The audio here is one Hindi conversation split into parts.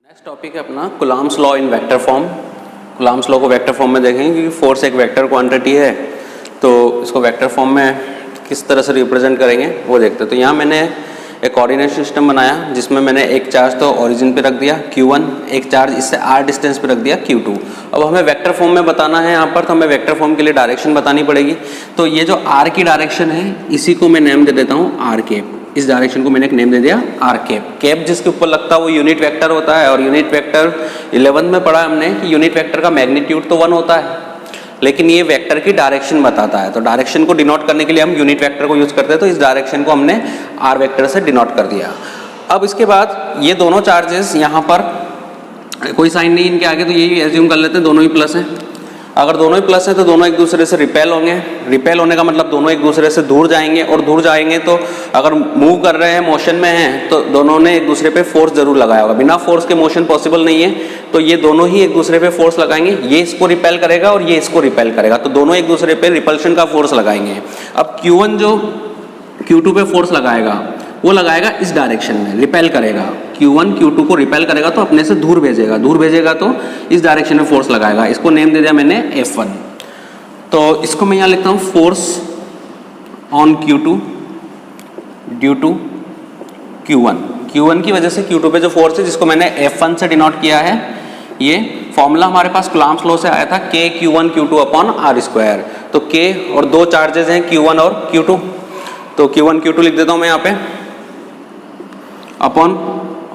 नेक्स्ट टॉपिक है अपना Coulomb's law in vector form. Coulomb's law को वेक्टर फॉर्म में देखेंगे क्योंकि फोर्स एक वेक्टर क्वांटिटी है, तो इसको वेक्टर फॉर्म में किस तरह से रिप्रेजेंट करेंगे वो देखते हैं। तो यहाँ मैंने एक कोऑर्डिनेट सिस्टम बनाया जिसमें मैंने एक चार्ज तो ओरिजिन पे रख दिया Q1, एक चार्ज इससे r डिस्टेंस पे रख दिया Q2। अब हमें वेक्टर फॉर्म में बताना है यहाँ पर, तो हमें वेक्टर फॉर्म के लिए डायरेक्शन बतानी पड़ेगी। तो ये जो r की डायरेक्शन है इसी को मैं नेम दे देता हूँ r कैप। इस डायरेक्शन को मैंने एक नेम दे दिया r कैप। कैप जिसके ऊपर लगता है वो यूनिट वेक्टर होता है, और यूनिट वेक्टर 11th में पढ़ा हमने कि यूनिट वेक्टर का मैग्नीट्यूड तो 1 होता है, लेकिन ये वेक्टर की डायरेक्शन बताता है। तो डायरेक्शन को डिनोट करने के लिए हम यूनिट वेक्टर को यूज करते हैं, तो इस डायरेक्शन को हमने r वेक्टर से डिनोट कर दिया। अब इसके बाद ये दोनों चार्जेस यहाँ पर कोई साइन नहीं इनके आगे, तो यही एज्यूम कर लेते हैं दोनों ही प्लस हैं। अगर दोनों ही प्लस हैं तो दोनों एक दूसरे से रिपेल होंगे। रिपेल होने का मतलब दोनों एक दूसरे से दूर जाएंगे, और दूर जाएंगे तो अगर मूव कर रहे हैं, मोशन में हैं, तो दोनों ने एक दूसरे पे फोर्स जरूर लगाया होगा। बिना फोर्स के मोशन पॉसिबल नहीं है, तो ये दोनों ही एक दूसरे पे फोर्स लगाएंगे। ये इसको रिपेल करेगा और ये इसको रिपेल करेगा, तो दोनों एक दूसरे पे रिपल्शन का फोर्स लगाएंगे। अब Q1 जो Q2 पे फोर्स लगाएगा वो लगाएगा इस डायरेक्शन में, रिपेल करेगा। Q1 Q2 को रिपेल करेगा तो अपने से दूर भेजेगा, दूर भेजेगा तो इस डायरेक्शन में फोर्स लगाएगा। इसको नेम दे दिया मैंने F1। तो इसको मैं यहाँ लिखता हूँ force on Q2 due to Q1। Q1 की वजह से Q2 पे जो फोर्स है जिसको मैंने F1 से डिनोट किया है, ये फॉर्मूला हमारे पास कुलाम्स लॉ से आया था K Q1 Q2 upon R square. तो K और दो चार्जेस हैं Q1 और Q2, तो Q1 Q2 लिख देता हूँ मैं यहाँ पे, अपॉन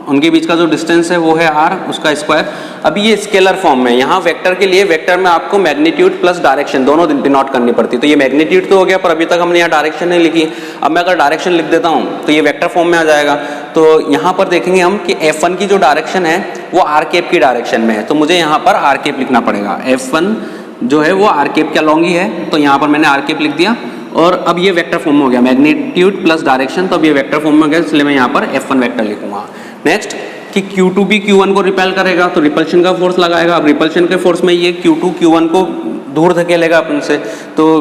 उनके बीच का जो डिस्टेंस है वो है r, उसका स्क्वायर। अभी ये स्केलर फॉर्म में, यहाँ वेक्टर के लिए वेक्टर में आपको मैग्नीट्यूड प्लस डायरेक्शन दोनों डिनोट करनी पड़ती है। तो ये मैग्नीट्यूड तो हो गया, पर अभी तक हमने यहाँ डायरेक्शन नहीं लिखी। अब मैं अगर डायरेक्शन लिख देता हूँ तो ये वेक्टर फॉर्म में आ जाएगा। तो यहाँ पर देखेंगे हम कि F1 की जो डायरेक्शन है वो r कैप की डायरेक्शन में है, तो मुझे यहाँ पर r कैप लिखना पड़ेगा। F1 जो है वो r कैप के अलॉन्ग ही है, तो यहाँ पर मैंने r कैप लिख दिया। और अब ये वेक्टर फॉर्म में हो गया, मैग्नीट्यूड प्लस डायरेक्शन, तो अब ये वेक्टर फॉर्म में हो गया, इसलिए मैं यहाँ पर F1 वेक्टर लिखूंगा। नेक्स्ट कि Q2 भी Q1 को रिपेल करेगा तो रिपल्शन का फोर्स लगाएगा। अब रिपल्शन के फोर्स में ये Q2 Q1 को दूर धकेलेगा अपन से, तो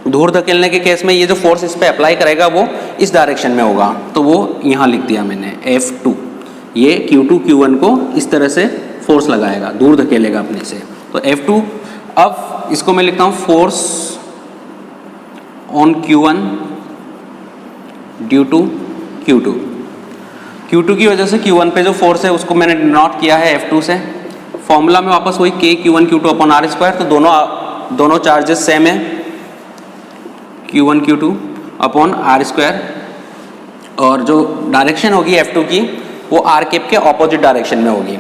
दूर धकेलने के केस में ये जो फोर्स इस पे अप्लाई करेगा वो इस डायरेक्शन में होगा, तो वो यहाँ लिख दिया मैंने F2। ये Q2 Q1 को इस तरह से फोर्स लगाएगा, दूर धकेलेगा अपने से, तो F2। अब इसको मैं लिखता हूँ force on Q1 due to Q2। Q2 की वजह से Q1 पे जो फोर्स है उसको मैंने डिनोट किया है F2 से। फॉर्मूला में वापस वही K Q1 Q2 upon R square, तो दोनों चार्जेस सेम है, Q1 Q2 upon R square, और जो डायरेक्शन होगी F2 की वो R कैप के ऑपोजिट डायरेक्शन में होगी।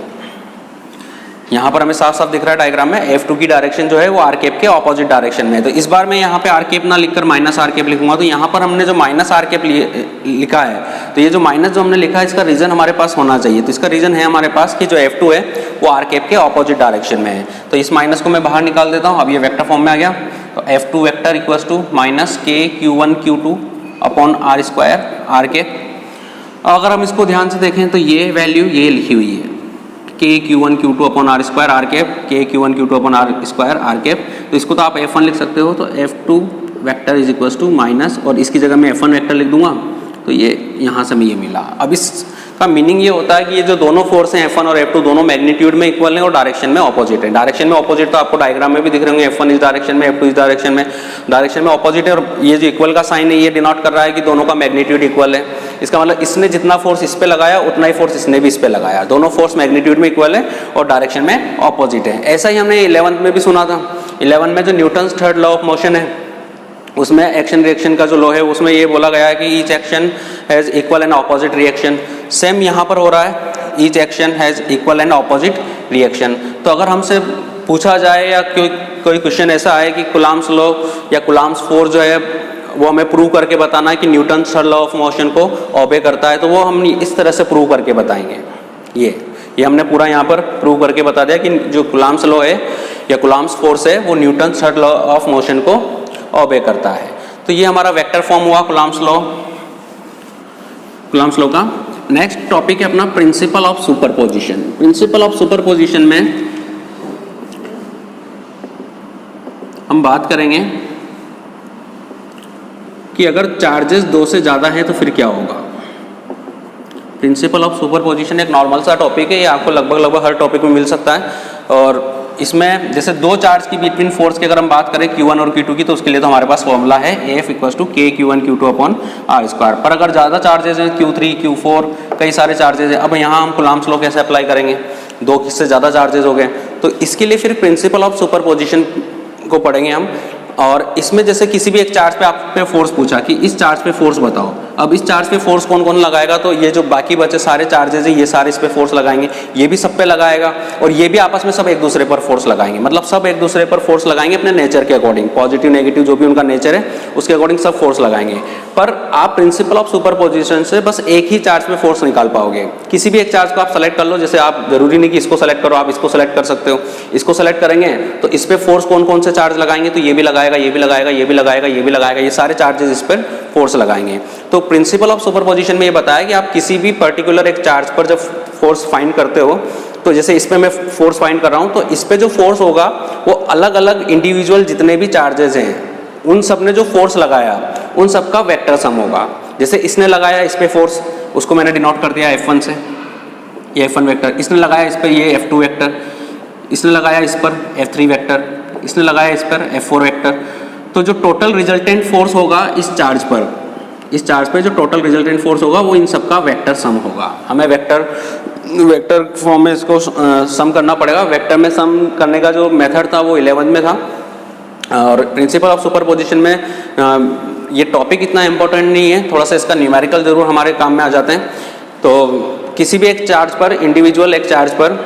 यहाँ पर हमें साफ साफ दिख रहा है डायग्राम में, F2 की डायरेक्शन जो है वो R कैप के ऑपोजिट डायरेक्शन में है। तो इस बार मैं यहाँ पे R कैप ना लिखकर माइनस R कैप लिखूंगा। तो यहाँ पर हमने जो माइनस R कैप लिखा है, तो ये जो माइनस जो हमने लिखा है इसका रीजन हमारे पास होना चाहिए। तो इसका रीजन है हमारे पास कि जो F2 है वो R कैप के ऑपोजिट डायरेक्शन में है, तो इस माइनस को मैं बाहर निकाल देता हूँ। अब ये वेक्टर फॉर्म में आ गया, तो F2 vector equals to minus K Q1 Q2 upon R square R cap. अगर हम इसको ध्यान से देखें तो ये वैल्यू ये लिखी हुई है K Q1 Q2 upon R square R cap, K Q1 Q2 upon R square R cap. तो इसको तो आप F1 लिख सकते हो, तो F2 vector is equals to minus, और इसकी जगह मैं F1 वेक्टर लिख दूंगा, तो ये यहाँ से मैं ये मिला। अब इसका मीनिंग ये होता है कि ये जो दोनों फोर्स हैं F1 और F2 दोनों मैग्नीट्यूड में इक्वल हैं और डायरेक्शन में ऑपोजिट है। डायरेक्शन में ऑपोजिट तो आपको डायग्राम में भी दिख रहे होंगे, F1 इस डायरेक्शन में, F2 इस डायरेक्शन में, डायरेक्शन में ऑपोजिट है। और ये जो इक्वल का साइन है ये डिनोट कर रहा है कि दोनों का मैग्नीट्यूड इक्वल है। इसका मतलब इसने जितना फोर्स इस पे लगाया उतना ही फोर्स इसने भी इस पे लगाया, दोनों फोर्स मैग्नीट्यूड में इक्वल है और डायरेक्शन में ऑपोजिट है। ऐसा ही हमने 11th में भी सुना था। 11 में जो Newton's third law of motion है उसमें एक्शन रिएक्शन का जो लॉ है उसमें ये बोला गया है कि each action has equal and opposite reaction. Same यहाँ पर हो रहा है, each action has equal and opposite reaction. तो अगर हमसे पूछा जाए या कोई क्वेश्चन ऐसा है कि कुलाम्स लॉ या कुलाम्स फोर्स जो है वो हमें प्रूव करके बताना है कि Newton third law of motion को ओबे करता है, तो वो हम इस तरह से प्रूव करके बताएंगे। ये हमने पूरा यहाँ पर प्रूव करके बता दिया कि जो कुलाम्स लॉ है या कुलाम्स फोर्स है वो Newton third law of motion को ओबे करता है। तो ये हमारा वेक्टर फॉर्म हुआ कुलाम्स लॉ का। नेक्स्ट टॉपिक है अपना principle of superposition. Principle of superposition में हम बात करेंगे कि अगर चार्जेस 2 से ज़्यादा हैं तो फिर क्या होगा। प्रिंसिपल ऑफ सुपरपोजिशन एक नॉर्मल सा टॉपिक है, ये आपको लगभग हर टॉपिक में मिल सकता है। और इसमें जैसे दो चार्ज की बिटवीन फोर्स की अगर हम बात करें Q1 और Q2 की, तो उसके लिए तो हमारे पास फॉर्मूला है F equals to K Q1 Q2 upon R square. पर अगर ज़्यादा चार्जेज हैं Q3 Q4 कई सारे चार्जेज हैं, अब यहाँ हम कूलम्ब्स लॉ कैसे अप्लाई करेंगे, दो से ज़्यादा चार्जेज हो गए, तो इसके लिए फिर प्रिंसिपल ऑफ सुपरपोजिशन को पढ़ेंगे हम। और इसमें जैसे किसी भी एक चार्ज पे आप पे फोर्स पूछा कि इस चार्ज पे फोर्स बताओ, अब इस चार्ज पे फोर्स कौन कौन लगाएगा, तो ये जो बाकी बचे सारे चार्जेस है ये सारे इस पे फोर्स लगाएंगे, ये भी सब पे लगाएगा और ये भी आपस में सब एक दूसरे पर फोर्स लगाएंगे, मतलब सब एक दूसरे पर फोर्स लगाएंगे अपने नेचर के अकॉर्डिंग, पॉजिटिव नेगेटिव जो भी उनका नेचर है उसके अकॉर्डिंग सब फोर्स लगाएंगे। पर आप प्रिंसिपल ऑफ सुपरपोजिशन से बस एक ही चार्ज पे फोर्स निकाल पाओगे। किसी भी एक चार्ज को आप सेलेक्ट कर लो, जैसे आप जरूरी नहीं कि इसको सेलेक्ट करो, आप इसको सेलेक्ट कर सकते हो। इसको सेलेक्ट करेंगे तो इस पे फोर्स कौन कौन से चार्ज लगाएंगे, तो ये भी लगाएगा, ये भी लगाएगा, ये भी लगाएगा, ये भी लगाएगा, ये सारे चार्जेस इस पर फोर्स लगाएंगे। तो प्रिंसिपल ऑफ सुपरपोजिशन में ये बताया कि आप किसी भी पर्टिकुलर एक चार्ज पर जब फोर्स फाइंड करते हो, तो जैसे इस पे मैं फोर्स फाइंड कर रहा हूँ, तो इस पे जो फोर्स होगा वो अलग अलग इंडिविजुअल जितने भी चार्जेस हैं उन सब ने जो फोर्स लगाया उन सब का वेक्टर सम होगा। जैसे इसने लगाया इस पे फोर्स, उसको मैंने डिनोट कर दिया F1 से, ये F1 वेक्टर, इसने लगाया इस पर ये F2 वेक्टर, इसने लगाया इस पर F3 वेक्टर, इसने लगाया इस पर F4 वेक्टर। तो जो टोटल रिजल्टेंट फोर्स होगा इस चार्ज पे जो टोटल रिजल्टेंट फोर्स होगा वो इन सब का वेक्टर सम होगा। हमें वेक्टर फॉर्म में इसको सम करना पड़ेगा। वेक्टर में सम करने का जो मेथड था वो 11th में था। और प्रिंसिपल ऑफ सुपरपोजिशन में ये टॉपिक इतना इम्पोर्टेंट नहीं है, थोड़ा सा इसका न्यूमेरिकल जरूर हमारे काम में आ जाते हैं। तो किसी भी एक चार्ज पर, इंडिविजुअल एक चार्ज पर,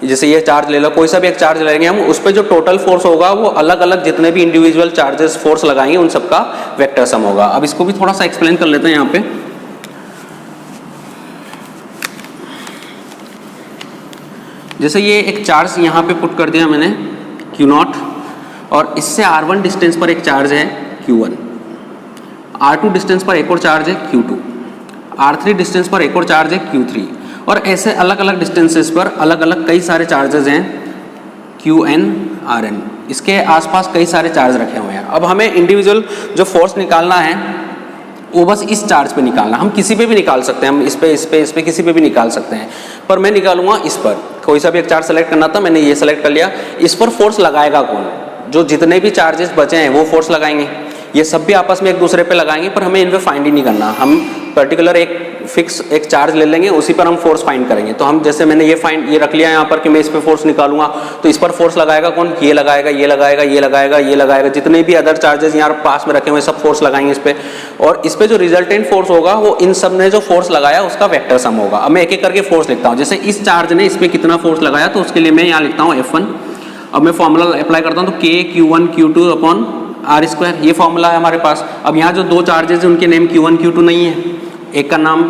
जैसे ये चार्ज ले लो, कोई सा भी एक चार्ज लेंगे हम, उस पर जो टोटल फोर्स होगा वो अलग अलग जितने भी इंडिविजुअल चार्जेस फोर्स लगाएंगे उन सबका वेक्टर सम होगा। अब इसको भी थोड़ा सा एक्सप्लेन कर लेते हैं यहाँ पे। जैसे ये एक चार्ज यहाँ पे पुट कर दिया मैंने Q0, और इससे R1 डिस्टेंस पर एक चार्ज है Q1, R2 डिस्टेंस पर एक और चार्ज है Q2, R3 डिस्टेंस पर एक और चार्ज है Q3, और ऐसे अलग अलग डिस्टेंसेस पर अलग अलग कई सारे चार्जेस हैं Qn Rn, इसके आसपास कई सारे चार्ज रखे हुए हैं। अब हमें इंडिविजुअल जो फोर्स निकालना है वो बस इस चार्ज पे निकालना, हम किसी पे भी निकाल सकते हैं, हम इस पे किसी पे भी निकाल सकते हैं, पर मैं निकालूंगा इस पर। कोई सा भी एक चार्ज सेलेक्ट करना था, मैंने ये सेलेक्ट कर लिया। इस पर फोर्स लगाएगा कौन, जो जितने भी चार्जेस बचे हैं वो फोर्स लगाएंगे, ये सब भी आपस में एक दूसरे पे लगाएंगे, पर हमें इन पे फाइंड ही नहीं करना। हम पर्टिकुलर एक फिक्स एक चार्ज ले लेंगे, उसी पर हम फोर्स फाइंड करेंगे। तो हम जैसे मैंने ये रख लिया यहाँ पर कि मैं इस पे फोर्स निकालूंगा, तो इस पर फोर्स लगाएगा कौन, ये लगाएगा, ये लगाएगा, ये लगाएगा, ये लगाएगा, जितने भी अदर चार्जेस यहाँ पास में रखे हुए सब फोर्स लगाएंगे इस पे, और इस पे जो रिजल्टेंट फोर्स होगा वो इन सब ने जो फोर्स लगाया उसका वेक्टर सम होगा। अब मैं एक एक करके फोर्स लिखता हूँ। जैसे इस चार्ज ने इस पे कितना फोर्स लगाया, तो उसके लिए मैं यहाँ लिखता हूँ F1। अब मैं फॉर्मूला अप्लाई करता हूँ, तो K Q1 Q2 upon R square, ये फॉर्मूला है हमारे पास। अब यहाँ जो दो चार्जेस हैं उनके नेम Q1 Q2 नहीं है, एक का नाम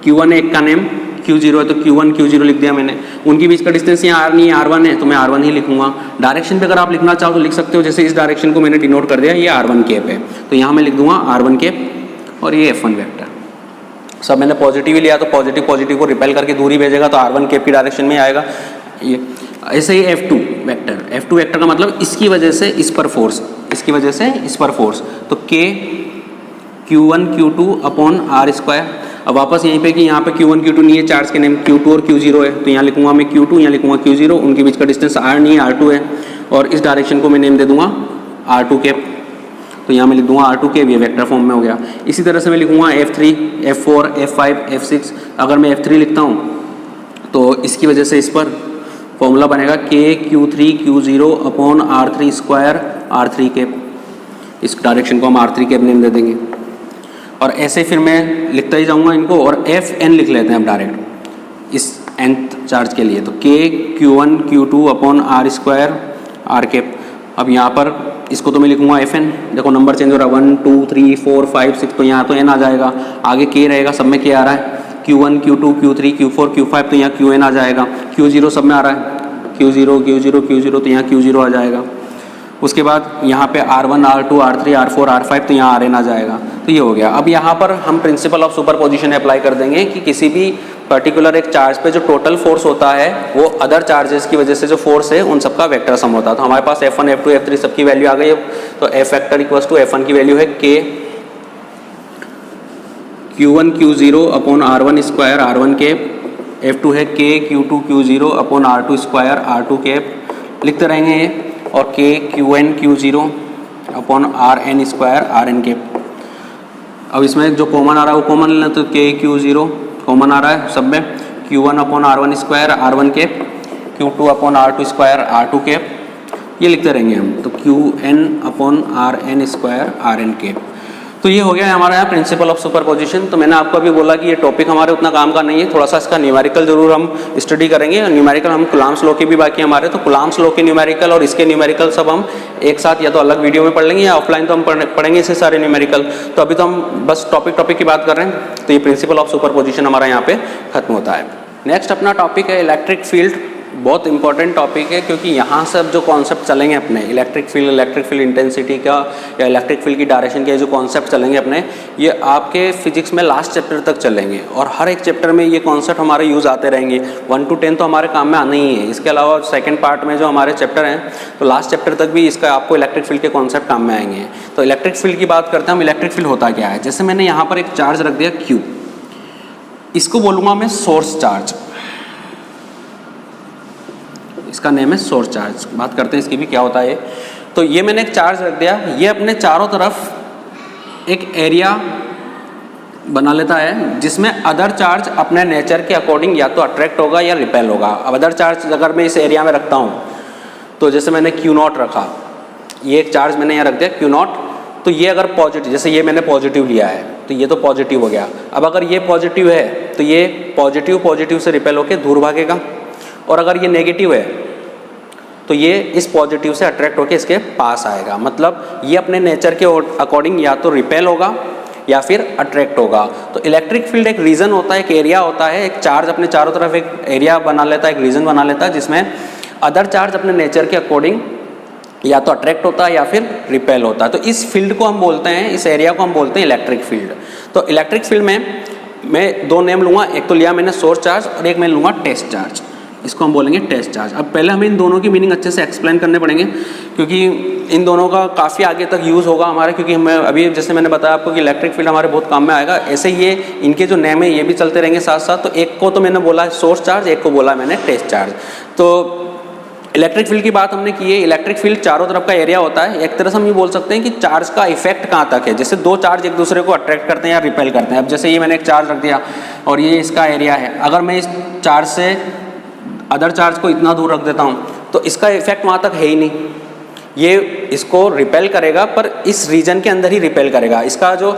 Q1 है, एक का नेम Q0 है, तो Q1 Q0 लिख दिया मैंने। उनके बीच का डिस्टेंस यहाँ R नहीं है, R1 है, तो मैं R1 ही लिखूंगा। डायरेक्शन पे अगर आप लिखना चाहो तो लिख सकते हो, जैसे इस डायरेक्शन को मैंने डिनोट कर दिया, ये R1 कैप है, तो यहाँ मैं लिख दूंगा R1 कैप और ये F1 वेक्टर। सब मैंने पॉजिटिव ही लिया, तो पॉजिटिव को रिपेल करके दूरी भेजेगा, तो R1 कैप की डायरेक्शन में आएगा ये। ऐसे ही F2 वेक्टर का मतलब इसकी वजह से इस पर फोर्स, इसकी वजह से इस पर फोर्स, तो K Q1 Q2 upon R square. अब वापस यहीं पे कि यहाँ पे Q1 Q2 नहीं है, चार्ज के नेम Q2 और Q0 है, तो यहाँ लिखूंगा मैं Q2, यहाँ लिखूंगा Q0, उनके बीच का डिस्टेंस R नहीं है, R2 है, और इस डायरेक्शन को मैं नेम दे दूंगा R2 कैप, तो यहाँ मैं लिख दूंगा R2 कैप, ये वेक्टर फॉर्म में हो गया। इसी तरह से मैं लिखूंगा F3, F4, F5, F6। अगर मैं F3 लिखता हूँ तो इसकी वजह से इस पर फॉर्मूला बनेगा K Q3 Q0 upon R3 square R3 cap, इस डायरेक्शन को हम R3 कैप नेम दे देंगे। और ऐसे फिर मैं लिखता ही जाऊंगा इनको, और Fn लिख लेते हैं अब डायरेक्ट इस nth चार्ज के लिए, तो K Q1 Q2 upon R square R cap. अब यहाँ पर इसको तो मैं लिखूंगा Fn, देखो नंबर चेंज हो रहा है, 1 2 3 4 5 6, तो यहाँ तो n आ जाएगा, आगे K रहेगा, सब में K आ रहा है, Q1 Q2 Q3 Q4 Q5, तो यहाँ Qn आ जाएगा, Q0 सब में आ रहा है, Q0, तो यहाँ Q0 आ जाएगा। उसके बाद यहाँ पे R1 R2 R3 R4 R5, तो यहाँ Rn आ जाएगा। तो ये हो गया। अब यहाँ पर हम प्रिंसिपल ऑफ सुपरपोजिशन अप्लाई कर देंगे कि किसी भी पर्टिकुलर एक चार्ज पे जो टोटल फोर्स होता है वो अदर चार्जेस की वजह से जो फोर्स है उन सबका वेक्टर सम होता है। तो हमारे पास F1 F2 F3 सबकी वैल्यू आ गई है, तो F vector equals to F1 की वैल्यू है K Q1 Q0 upon R1 square R1 cap, F2 है K Q2 Q0 upon R2 square R2 cap लिखते रहेंगे ये, और K Qn Q0 upon Rn square Rn cap. अब इसमें जो कॉमन आ रहा है वो कॉमन लेना, तो K Q0 कॉमन आ रहा है सब में, Q1 upon R1 square R1 cap, Q2 upon R2 square R2 cap, ये लिखते रहेंगे हम। तो Qn upon Rn square Rn cap. तो ये हो गया हमारा यहाँ प्रिंसिपल ऑफ सुपरपोजिशन। तो मैंने आपको अभी बोला कि ये टॉपिक हमारे उतना काम का नहीं है, थोड़ा सा इसका न्यूमेरिकल जरूर हम स्टडी करेंगे। न्यूमेरिकल हम कुलाम्स लॉ के भी बाकी हमारे, तो कुलाम्स लॉ के न्यूमेरिकल और इसके न्यूमेरिकल सब हम एक साथ या तो अलग वीडियो में पढ़ लेंगे या ऑफलाइन तो हम पढ़ेंगे इसे सारे न्यूमेरिकल। तो अभी तो हम बस टॉपिक की बात कर रहे हैं। तो ये प्रिंसिपल ऑफ सुपरपोजिशन हमारा यहाँ पे खत्म होता है। नेक्स्ट अपना टॉपिक है इलेक्ट्रिक फील्ड। बहुत इंपॉर्टेंट टॉपिक है क्योंकि यहाँ से अब जो कॉन्सेप्ट चलेंगे अपने इलेक्ट्रिक फील्ड इंटेंसिटी का या इलेक्ट्रिक फील्ड की डायरेक्शन के जो कॉन्सेप्ट चलेंगे अपने, ये आपके फिजिक्स में लास्ट चैप्टर तक चलेंगे और हर एक चैप्टर में ये कॉन्सेप्ट हमारे यूज़ आते रहेंगे। 1 to 10 तो हमारे काम में आना ही है। इसके अलावा सेकंड पार्ट में जो हमारे चैप्टर हैं तो लास्ट चैप्टर तक भी इसका आपको इलेक्ट्रिक फील्ड के कॉन्सेप्ट काम में आएंगे। तो इलेक्ट्रिक फील्ड की बात करते हैं हम। इलेक्ट्रिक फील्ड होता क्या है? जैसे मैंने यहाँ पर एक चार्ज रख दिया Q, इसको बोलूँगा मैं सोर्स चार्ज, इसका नेम है सोर्स चार्ज। बात करते हैं इसकी भी क्या होता है। तो ये मैंने एक चार्ज रख दिया, ये अपने चारों तरफ एक एरिया बना लेता है जिसमें अदर चार्ज अपने नेचर के अकॉर्डिंग या तो अट्रैक्ट होगा या रिपेल होगा। अब अदर चार्ज अगर मैं इस एरिया में रखता हूँ, तो जैसे मैंने Q0 रखा, ये एक चार्ज मैंने यहाँ रख दिया Q0, तो ये अगर पॉजिटिव, जैसे ये मैंने पॉजिटिव लिया है तो ये तो पॉजिटिव हो गया। अब अगर ये पॉजिटिव है तो ये पॉजिटिव से रिपेल होकर दूर भागेगा, और अगर ये नेगेटिव है तो ये इस पॉजिटिव से अट्रैक्ट होकर इसके पास आएगा। मतलब ये अपने नेचर के अकॉर्डिंग या तो रिपेल होगा या फिर अट्रैक्ट होगा। तो इलेक्ट्रिक फील्ड एक रीजन होता है, एक एरिया होता है, एक चार्ज अपने चारों तरफ एक एरिया बना लेता है, एक रीजन बना लेता है जिसमें अदर चार्ज अपने नेचर के अकॉर्डिंग या तो अट्रैक्ट होता है या फिर रिपेल होता है। तो इस फील्ड को हम बोलते हैं, इस एरिया को हम बोलते हैं इलेक्ट्रिक फील्ड। तो इलेक्ट्रिक फील्ड में मैं दो नेम लूँगा, एक तो लिया मैंने सोर्स चार्ज और एक मैं लूँगा टेस्ट चार्ज। इसको हम बोलेंगे टेस्ट चार्ज। अब पहले हमें इन दोनों की मीनिंग अच्छे से एक्सप्लेन करने पड़ेंगे क्योंकि इन दोनों का काफ़ी आगे तक यूज़ होगा हमारे, क्योंकि हमें अभी जैसे मैंने बताया आपको कि इलेक्ट्रिक फील्ड हमारे बहुत काम में आएगा। ऐसे ये इनके जो नेम है ये भी चलते रहेंगे साथ साथ। तो एक को तो मैंने बोला है सोर्स चार्ज, एक को बोला मैंने टेस्ट चार्ज। तो इलेक्ट्रिक फील्ड की बात हमने की है। इलेक्ट्रिक फील्ड चारों तरफ का एरिया होता है। एक तरह से हम ये बोल सकते हैं कि चार्ज का इफेक्ट कहाँ तक है। जैसे दो चार्ज एक दूसरे को अट्रैक्ट करते हैं या रिपेल करते हैं। अब जैसे ये मैंने एक चार्ज रख दिया और ये इसका एरिया है, अगर मैं इस चार्ज से अदर चार्ज को इतना दूर रख देता हूँ तो इसका इफेक्ट वहाँ तक है ही नहीं। ये इसको रिपेल करेगा पर इस रीजन के अंदर ही रिपेल करेगा। इसका जो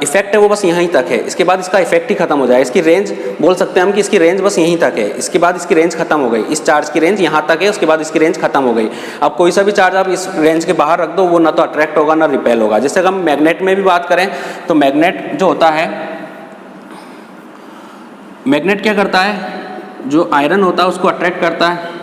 इफेक्ट है वो बस यहीं तक है, इसके बाद इसका इफेक्ट ही खत्म हो जाए। इसकी रेंज बोल सकते हैं हम कि इसकी रेंज बस यहीं तक है, इसके बाद इसकी रेंज खत्म हो गई। इस चार्ज की रेंज यहाँ तक है, उसके बाद इसकी रेंज खत्म हो गई। अब कोई सा भी चार्ज आप इस रेंज के बाहर रख दो, वो ना तो अट्रैक्ट होगा ना रिपेल होगा। जैसे हम मैग्नेट में भी बात करें तो मैग्नेट जो होता है, मैग्नेट क्या करता है, जो आयरन होता है उसको अट्रैक्ट करता है।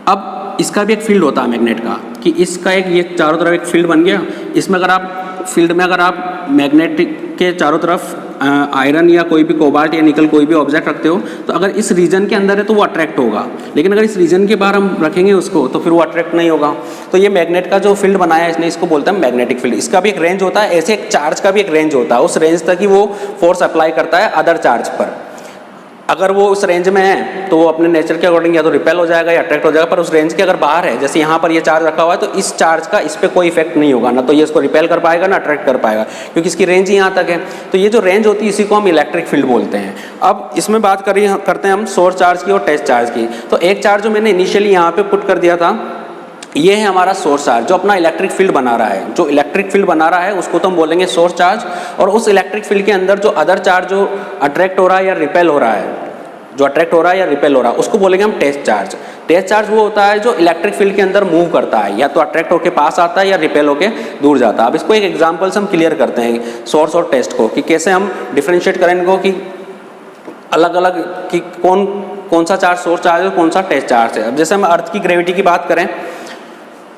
अब इसका भी एक फील्ड होता है मैग्नेट का, कि इसका एक ये चारों तरफ एक फील्ड बन गया। इसमें अगर आप फील्ड में अगर आप मैग्नेट के चारों तरफ आयरन या कोई भी कोबाल्ट या निकल कोई भी ऑब्जेक्ट रखते हो तो अगर इस रीजन के अंदर है तो वो अट्रैक्ट होगा, लेकिन अगर इस रीजन के बाहर हम रखेंगे उसको तो फिर वो अट्रैक्ट नहीं होगा। तो ये मैग्नेट का जो फील्ड बनाया है इसने, इसको बोलते हैं मैग्नेटिक फील्ड। इसका भी एक रेंज होता है, ऐसे एक चार्ज का भी एक रेंज होता है। उस रेंज तक ही वो फोर्स अप्लाई करता है अदर चार्ज पर। अगर वो उस रेंज में है तो वो अपने नेचर के अकॉर्डिंग या तो रिपेल हो जाएगा या अट्रैक्ट हो जाएगा। पर उस रेंज के अगर बाहर है, जैसे यहाँ पर ये चार्ज रखा हुआ है, तो इस चार्ज का इस पर कोई इफेक्ट नहीं होगा, ना तो ये इसको रिपेल कर पाएगा ना अट्रैक्ट कर पाएगा, क्योंकि इसकी रेंज ही यहाँ तक है। तो ये जो रेंज होती है इसी को हम इलेक्ट्रिक फील्ड बोलते हैं। अब इसमें बात करते हैं हम सोर्स चार्ज की और टेस्ट चार्ज की। तो एक चार्ज जो मैंने इनिशियली यहाँ पे पुट कर दिया था, ये है हमारा सोर्स चार्ज जो अपना इलेक्ट्रिक फील्ड बना रहा है। जो इलेक्ट्रिक फील्ड बना रहा है उसको तो हम बोलेंगे सोर्स चार्ज, और उस इलेक्ट्रिक फील्ड के अंदर जो अदर चार्ज जो अट्रैक्ट हो रहा है या रिपेल हो रहा है, जो अट्रैक्ट हो रहा है या रिपेल हो रहा है, उसको बोलेंगे हम टेस्ट चार्ज। टेस्ट चार्ज वो होता है जो इलेक्ट्रिक फील्ड के अंदर मूव करता है, या तो अट्रैक्ट होकर पास आता है या रिपेल होकर दूर जाता है। अब इसको एक एग्जांपल से हम क्लियर करते हैं सोर्स और टेस्ट को, कि कैसे हम डिफरेंशिएट करें इनको, कि अलग अलग कि कौन सा चार्ज सोर्स चार्ज है, कौन सा टेस्ट चार्ज है। अब जैसे हम अर्थ की ग्रेविटी की बात करें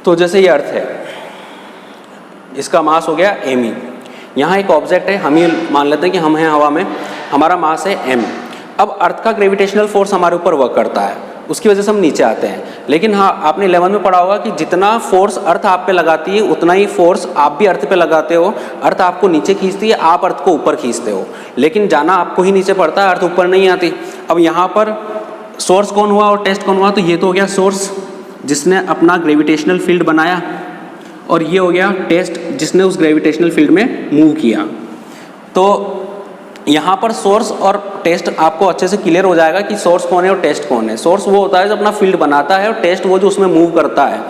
तो जैसे ये अर्थ है, इसका मास हो गया m। यहाँ एक ऑब्जेक्ट है, हम ये मान लेते हैं कि हम हैं हवा में, हमारा मास है m। अब अर्थ का ग्रेविटेशनल फोर्स हमारे ऊपर वर्क करता है। उसकी वजह से हम नीचे आते हैं। लेकिन हाँ, आपने 11 में पढ़ा होगा कि जितना फोर्स अर्थ आप पे लगाती है उतना ही फोर्स आप भी अर्थ पे लगाते हो। अर्थ आपको नीचे खींचती है, आप अर्थ को ऊपर खींचते हो, लेकिन जाना आपको ही नीचे पड़ता है, अर्थ ऊपर नहीं आती। अब यहाँ पर सोर्स कौन हुआ और टेस्ट कौन हुआ? तो ये तो हो गया सोर्स जिसने अपना ग्रेविटेशनल फील्ड बनाया, और ये हो गया टेस्ट जिसने उस ग्रेविटेशनल फील्ड में मूव किया। तो यहाँ पर सोर्स और टेस्ट आपको अच्छे से क्लियर हो जाएगा कि सोर्स कौन है और टेस्ट कौन है। सोर्स वो होता है जो अपना फील्ड बनाता है, और टेस्ट वो जो उसमें मूव करता है,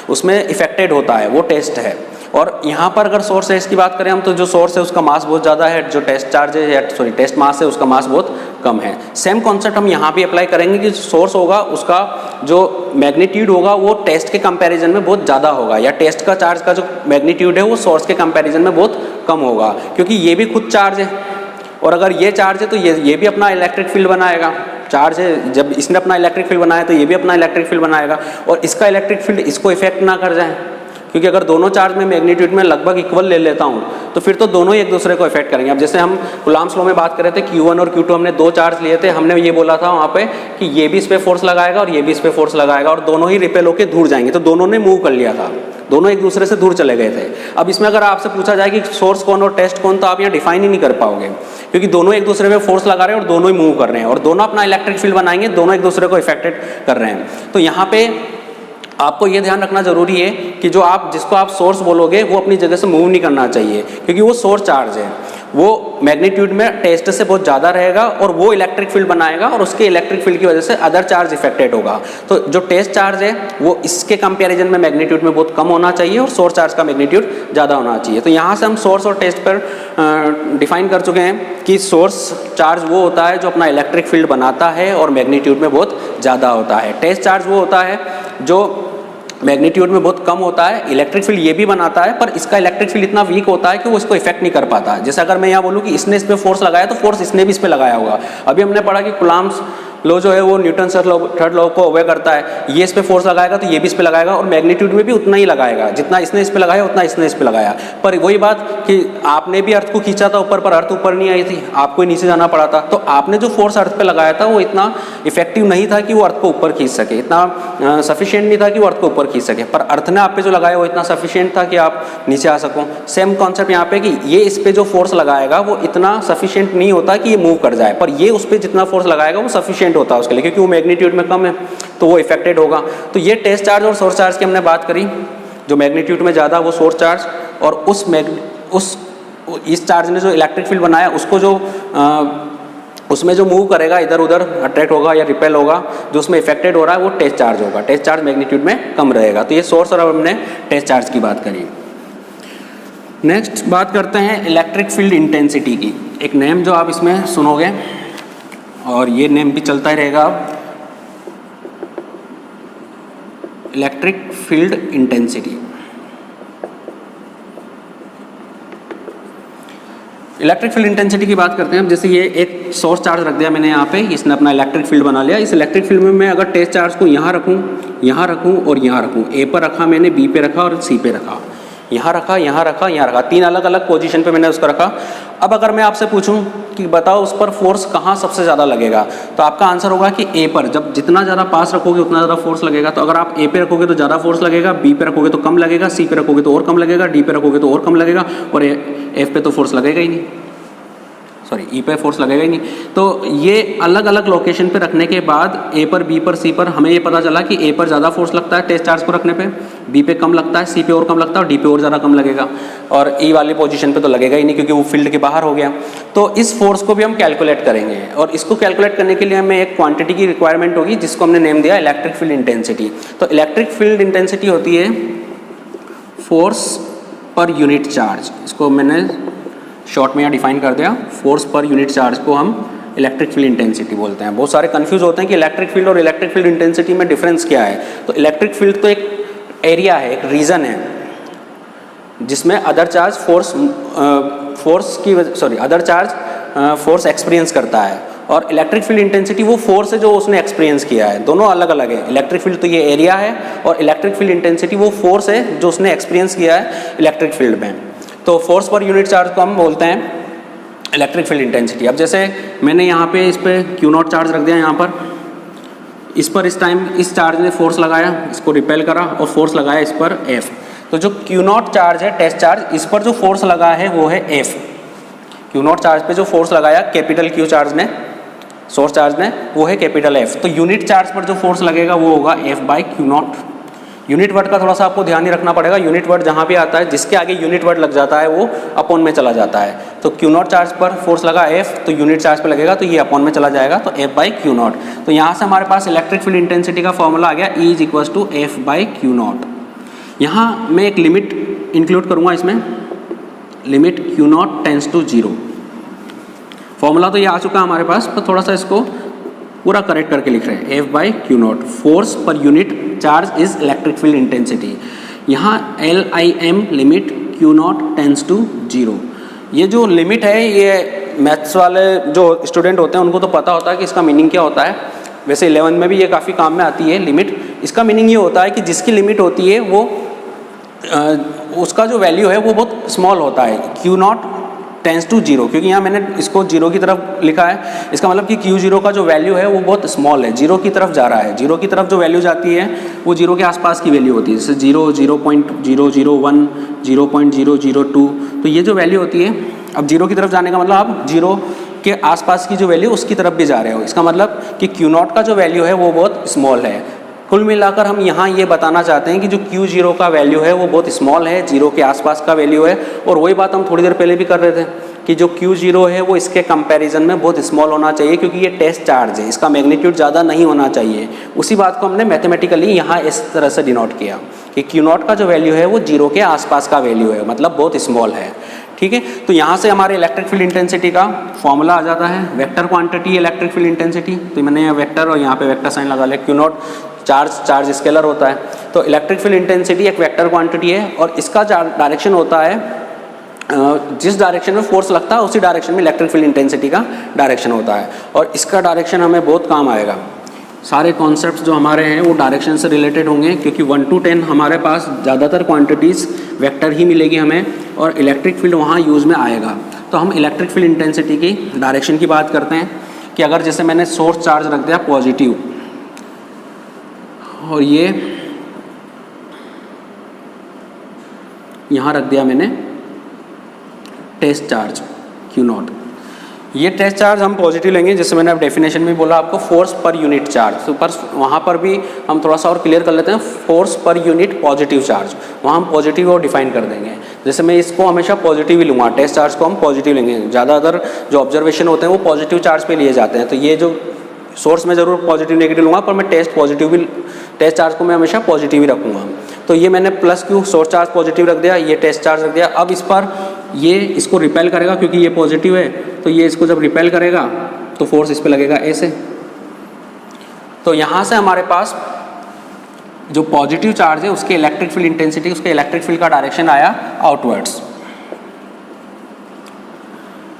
उसमें इफेक्टेड होता है, वो टेस्ट है। और यहाँ पर अगर सोर्स है इसकी बात करें हम, तो जो सोर्स है उसका मास बहुत ज़्यादा है, जो टेस्ट चार्ज है या टेस्ट मास है उसका मास बहुत कम है। सेम कॉन्सेप्ट हम यहाँ भी अप्लाई करेंगे कि सोर्स होगा उसका जो मैग्नीट्यूड होगा वो टेस्ट के कंपैरिजन में बहुत ज़्यादा होगा, या टेस्ट का चार्ज का जो मैग्नीट्यूड है वो सोर्स के कंपैरिजन में बहुत कम होगा, क्योंकि ये भी खुद चार्ज है। और अगर ये चार्ज है तो ये भी अपना इलेक्ट्रिक फील्ड बनाएगा। चार्ज है, जब इसने अपना इलेक्ट्रिक फील्ड बनाया तो ये भी अपना इलेक्ट्रिक फील्ड बनाएगा, और इसका इलेक्ट्रिक फील्ड इसको इफेक्ट ना कर जाए, क्योंकि अगर दोनों चार्ज में मैग्नीट्यूड में लगभग इक्वल ले लेता हूँ तो फिर तो दोनों ही एक दूसरे को इफेक्ट करेंगे। अब जैसे हम कूलम्ब्स लॉ में बात कर रहे थे, Q1 और Q2 हमने दो चार्ज लिए थे, हमने ये बोला था वहाँ पे कि ये भी इस पे फोर्स लगाएगा और ये भी इस पे फोर्स लगाएगा, और दोनों ही रिपेल होकर दूर जाएंगे, तो दोनों ने मूव कर लिया था, दोनों एक दूसरे से दूर चले गए थे। अब इसमें अगर आपसे पूछा जाए कि सोर्स कौन और टेस्ट कौन, तो आप यहाँ डिफाइन ही नहीं कर पाओगे, क्योंकि दोनों एक दूसरे पे फोर्स लगा रहे हैं और दोनों ही मूव कर रहे हैं, और दोनों अपना इलेक्ट्रिक फील्ड बनाएंगे, दोनों एक दूसरे को इफेक्टेड कर रहे हैं। तो यहाँ पे आपको ये ध्यान रखना जरूरी है कि जो आप जिसको आप सोर्स बोलोगे वो अपनी जगह से मूव नहीं करना चाहिए, क्योंकि वो सोर्स चार्ज है, वो मैग्नीट्यूड में टेस्ट से बहुत ज़्यादा रहेगा और वो इलेक्ट्रिक फील्ड बनाएगा, और उसके इलेक्ट्रिक फील्ड की वजह से अदर चार्ज इफेक्टेड होगा। तो जो टेस्ट चार्ज है वो इसके कंपैरिजन में मैग्नीट्यूड में बहुत कम होना चाहिए, और सोर्स चार्ज का मैग्नीट्यूड ज़्यादा होना चाहिए। तो यहाँ से हम सोर्स और टेस्ट पर डिफाइन कर चुके हैं कि सोर्स चार्ज वो होता है जो अपना इलेक्ट्रिक फील्ड बनाता है और मैग्नीट्यूड में बहुत ज़्यादा होता है। टेस्ट चार्ज वो होता है जो मैग्नीट्यूड में बहुत कम होता है, इलेक्ट्रिक फील्ड ये भी बनाता है, पर इसका इलेक्ट्रिक फील्ड इतना वीक होता है कि वो इसको इफेक्ट नहीं कर पाता। जैसे अगर मैं यहाँ बोलूँ कि इसने इस पे फोर्स लगाया तो फोर्स इसने भी इस पे लगाया होगा। अभी हमने पढ़ा कि कूलम्ब्स लॉ जो है वो न्यूटन थर्ड लॉ को ओबे करता है, ये इस पे फोर्स लगाएगा तो ये भी इस पे लगाएगा, और मैग्नीट्यूड में भी उतना ही लगाएगा, जितना इसने इस पे लगाया उतना इसने इस पे लगाया। पर वही बात कि आपने भी अर्थ को खींचा था ऊपर, पर अर्थ ऊपर नहीं आई थी, आपको ही नीचे जाना पड़ा था, तो आपने जो फोर्स अर्थ पे लगाया था वो इतना इफेक्टिव नहीं था कि वो अर्थ को ऊपर खींच सके, इतना सफिशिएंट नहीं था कि वो अर्थ को ऊपर खींच सके, पर अर्थ ने आप पे जो लगाया वो इतना सफिशिएंट था कि आप नीचे आ सको। सेम कॉन्सेप्ट यहाँ पे कि ये इस पे जो फोर्स लगाएगा वो इतना सफिशिएंट नहीं होता कि ये मूव कर जाए, पर ये उस पर जितना फोर्स लगाएगा वो सफिशिएंट होता है उसके लिए, क्योंकि वो मैग्नीट्यूड में कम है तो वो इफेक्टेड होगा। तो ये टेस्ट चार्ज और सोर्स चार्ज की हमने बात करी, जो मैग्नीट्यूड में ज़्यादा वो सोर्स चार्ज, और इस चार्ज ने जो इलेक्ट्रिक फील्ड बनाया उसको जो उसमें जो मूव करेगा इधर उधर अट्रैक्ट होगा या रिपेल होगा, जो उसमें इफेक्टेड हो रहा है वो टेस्ट चार्ज होगा। टेस्ट चार्ज मैग्नीट्यूड में कम रहेगा। तो ये सोर्स और हमने टेस्ट चार्ज की बात करी। नेक्स्ट बात करते हैं इलेक्ट्रिक फील्ड इंटेंसिटी की। एक नेम जो आप इसमें सुनोगे और ये नेम भी चलता ही रहेगा, electric field intensity. Electric field intensity की बात करते हैं। जैसे ये एक सोर्स चार्ज रख दिया मैंने यहाँ पे, इसने अपना इलेक्ट्रिक फील्ड बना लिया। इस इलेक्ट्रिक फील्ड में मैं अगर टेस्ट चार्ज को यहाँ रखूँ, यहाँ रखूँ और यहाँ रखूँ, ए पर रखा मैंने, बी पे रखा और सी पे रखा, यहाँ रखा, यहाँ रखा, यहाँ रखा, तीन अलग अलग पोजीशन पे मैंने उसको रखा। अब अगर मैं आपसे पूछूं कि बताओ उस पर फोर्स कहाँ सबसे ज़्यादा लगेगा, तो आपका आंसर होगा कि ए पर। जब जितना ज़्यादा पास रखोगे उतना ज़्यादा फोर्स लगेगा। तो अगर आप ए पे रखोगे तो ज़्यादा फोर्स लगेगा, बी पे रखोगे तो कम लगेगा, सी पे रखोगे तो और कम लगेगा, डी पे रखोगे तो और कम लगेगा, और एफ पे तो फोर्स लगेगा ही नहीं, सॉरी ई पे फोर्स लगेगा ही नहीं। तो ये अलग अलग लोकेशन पे रखने के बाद ए पर, बी पर, सी पर हमें ये पता चला कि ए पर ज़्यादा फोर्स लगता है टेस्ट चार्ज को रखने पे, बी पे कम लगता है, सी पे और कम लगता है, और डी पे और ज़्यादा कम लगेगा, और ई वाली पोजीशन पे तो लगेगा ही नहीं क्योंकि वो फील्ड के बाहर हो गया। तो इस फोर्स को भी हम कैलकुलेट करेंगे, और इसको कैलकुलेट करने के लिए हमें एक क्वांटिटी की रिक्वायरमेंट होगी जिसको हमने नेम दिया इलेक्ट्रिक फील्ड इंटेंसिटी। तो इलेक्ट्रिक फील्ड इंटेंसिटी होती है फोर्स पर यूनिट चार्ज। इसको मैंने शॉर्ट में यहाँ डिफाइन कर दिया, फोर्स पर यूनिट चार्ज को हम इलेक्ट्रिक फील्ड इंटेंसिटी बोलते हैं। बहुत सारे कंफ्यूज होते हैं कि इलेक्ट्रिक फील्ड और इलेक्ट्रिक फील्ड इंटेंसिटी में डिफरेंस क्या है। तो इलेक्ट्रिक फील्ड तो एक एरिया है, एक रीजन है जिसमें अदर चार्ज फोर्स एक्सपीरियंस करता है, और इलेक्ट्रिक फील्ड इंटेंसिटी वो फोर्स है जो उसने एक्सपीरियंस किया है। दोनों अलग अलग है। इलेक्ट्रिक फील्ड तो ये एरिया है, और इलेक्ट्रिक फील्ड इंटेंसिटी वो फोर्स है जो उसने एक्सपीरियंस किया है इलेक्ट्रिक फील्ड में। तो फोर्स पर यूनिट चार्ज को हम बोलते हैं इलेक्ट्रिक फील्ड इंटेंसिटी। अब जैसे मैंने यहाँ पे इस पर Q0 चार्ज रख दिया, यहाँ पर इस पर इस टाइम इस चार्ज ने फोर्स लगाया, इसको रिपेल करा और फोर्स लगाया इस पर F। तो जो Q0 चार्ज है, टेस्ट चार्ज, इस पर जो फोर्स लगा है वो है F। Q0 चार्ज पे जो फोर्स लगाया कैपिटल Q चार्ज ने, सोर्स चार्ज ने, वो है कैपिटल F। तो यूनिट चार्ज पर जो फोर्स लगेगा वो होगा F/Q0। यूनिट वर्ड का थोड़ा सा आपको ध्यान ही रखना पड़ेगा। यूनिट वर्ड जहाँ भी आता है, जिसके आगे यूनिट वर्ड लग जाता है वो अपॉन में चला जाता है। तो Q0 चार्ज पर फोर्स लगा F, तो यूनिट चार्ज पर लगेगा तो ये अपॉन में चला जाएगा, तो F/Q0। तो यहाँ से हमारे पास इलेक्ट्रिक फील्ड इंटेंसिटी का फॉर्मूला आ गया, E = F/Q0। यहाँ मैं एक लिमिट इंक्लूड करूँगा इसमें, limit Q0 tends to 0। Formula तो ये आ चुका है हमारे पास, पर थोड़ा सा इसको पूरा करेक्ट करके लिख रहे हैं। F/Q0 फोर्स पर unit charge is electric field intensity. यहाँ LIM limit Q0 tends to 0। ये जो लिमिट है, ये मैथ्स वाले जो स्टूडेंट होते हैं उनको तो पता होता है कि इसका मीनिंग क्या होता है। वैसे 11 में भी ये काफ़ी काम में आती है लिमिट। इसका मीनिंग ये होता है कि जिसकी लिमिट होती है वो उसका जो वैल्यू है वो बहुत स्मॉल होता है, Q0 टेंड्स टू 0। क्योंकि यहाँ मैंने इसको 0 की तरफ लिखा है, इसका मतलब कि Q0 का जो वैल्यू है वो बहुत स्मॉल है, 0 की तरफ जा रहा है। 0 की तरफ जो वैल्यू जाती है वो 0 के आसपास की वैल्यू होती है, जैसे 0, 0.001, 0.002। तो ये जो वैल्यू होती है, अब 0 की तरफ जाने का मतलब आप 0 के आसपास की जो वैल्यू उसकी तरफ भी जा रहे हो। इसका मतलब कि Q0 का जो वैल्यू है वो बहुत स्मॉल है। कुल मिलाकर हम यहाँ ये बताना चाहते हैं कि जो Q0 का वैल्यू है वो बहुत स्मॉल है, 0 के आसपास का वैल्यू है। और वही बात हम थोड़ी देर पहले भी कर रहे थे कि जो Q0 है वो इसके कंपैरिजन में बहुत स्मॉल होना चाहिए, क्योंकि ये टेस्ट चार्ज है, इसका मैग्नीट्यूड ज़्यादा नहीं होना चाहिए। उसी बात को हमने मैथमेटिकली यहाँ इस तरह से डिनोट किया कि Q0 का जो वैल्यू है वो 0 के आसपास का वैल्यू है, मतलब बहुत स्मॉल है। ठीक है, तो यहाँ से हमारे इलेक्ट्रिक फील्ड इंटेंसिटी का फॉर्मूला आ जाता है। Vector quantity electric field intensity, तो मैंने यहाँ वेक्टर और यहाँ पे वेक्टर साइन लगा लिया। Q0 चार्ज स्केलर होता है, तो इलेक्ट्रिक फील्ड इंटेंसिटी एक वेक्टर क्वांटिटी है और इसका डायरेक्शन होता है, जिस डायरेक्शन में फोर्स लगता है उसी डायरेक्शन में इलेक्ट्रिक फील्ड इंटेंसिटी का डायरेक्शन होता है। और इसका डायरेक्शन हमें बहुत काम आएगा। सारे कॉन्सेप्ट्स जो हमारे हैं वो डायरेक्शन से रिलेटेड होंगे, क्योंकि 1 to 10 हमारे पास ज़्यादातर क्वांटिटीज़ वेक्टर ही मिलेगी हमें, और इलेक्ट्रिक फील्ड वहाँ यूज़ में आएगा। तो हम इलेक्ट्रिक फील्ड इंटेंसिटी की डायरेक्शन की बात करते हैं कि अगर जैसे मैंने सोर्स चार्ज रख दिया पॉजिटिव, और ये यहाँ रख दिया मैंने टेस्ट चार्ज Q0। ये टेस्ट चार्ज हम पॉजिटिव लेंगे, जैसे मैंने अब डेफिनेशन में बोला आपको, फोर्स पर यूनिट चार्ज। तो पर वहाँ पर भी हम थोड़ा सा और क्लियर कर लेते हैं, फोर्स पर यूनिट पॉजिटिव चार्ज, वहाँ हम पॉजिटिव और डिफाइन कर देंगे। जैसे मैं इसको हमेशा पॉजिटिव ही लूँगा, टेस्ट चार्ज को हम पॉजिटिव लेंगे। ज़्यादातर जो ऑब्जर्वेशन होते हैं वो पॉजिटिव चार्ज पे लिए जाते हैं, तो ये जो सोर्स में ज़रूर पॉजिटिव नेगेटिव लूँगा, पर मैं टेस्ट चार्ज को मैं हमेशा पॉजिटिव ही रखूँगा। तो ये मैंने +Q सोर्स चार्ज पॉजिटिव रख दिया, ये टेस्ट चार्ज रख दिया। अब इस पर ये इसको रिपेल करेगा, क्योंकि ये पॉजिटिव है, तो ये इसको जब रिपेल करेगा तो फोर्स इस पर लगेगा ऐसे। तो यहाँ से हमारे पास जो पॉजिटिव चार्ज है उसके इलेक्ट्रिक फील्ड इंटेंसिटी, उसके इलेक्ट्रिक फील्ड का डायरेक्शन आया आउटवर्ड्स।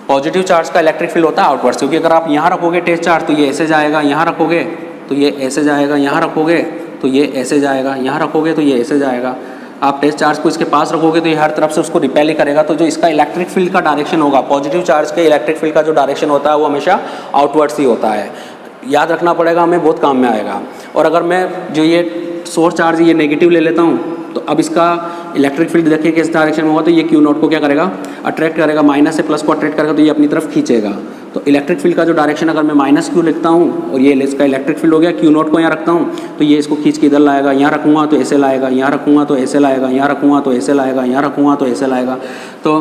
पॉजिटिव चार्ज का इलेक्ट्रिक फील्ड होता है आउटवर्ड्स, क्योंकि अगर आप यहाँ रखोगे टेस्ट चार्ज तो ये ऐसे जाएगा, यहाँ रखोगे तो ये ऐसे जाएगा, यहाँ रखोगे तो ये ऐसे जाएगा, यहाँ रखोगे तो ये ऐसे जाएगा। आप टेस्ट चार्ज को इसके पास रखोगे तो ये हर तरफ से उसको रिपेल ही करेगा। तो जो इसका इलेक्ट्रिक फील्ड का डायरेक्शन होगा, पॉजिटिव चार्ज के इलेक्ट्रिक फील्ड का जो डायरेक्शन होता है वो हमेशा आउटवर्ड्स ही होता है। याद रखना पड़ेगा, हमें बहुत काम में आएगा। और अगर मैं जो ये सोर्स चार्ज ये नेगेटिव ले लेता हूँ, तो अब इसका इलेक्ट्रिक फील्ड देखिए किस डायरेक्शन में होगा, तो ये Q0 को क्या करेगा, अट्रैक्ट करेगा, माइनस से प्लस को अट्रैक्ट करेगा, तो ये अपनी तरफ खींचेगा। तो इलेक्ट्रिक फील्ड का जो डायरेक्शन अगर मैं -Q लिखता हूँ और ये इसका इलेक्ट्रिक फील्ड हो गया, Q0 को यहाँ रखता हूँ तो ये इसको खींच के इधर लाएगा, यहाँ रखूँगा तो ऐसे लाएगा, यहाँ रखूँगा तो ऐसे लाएगा, यहाँ रखूँगा तो ऐसे लाएगा, यहाँ रखूँगा तो ऐसे लाएगा। तो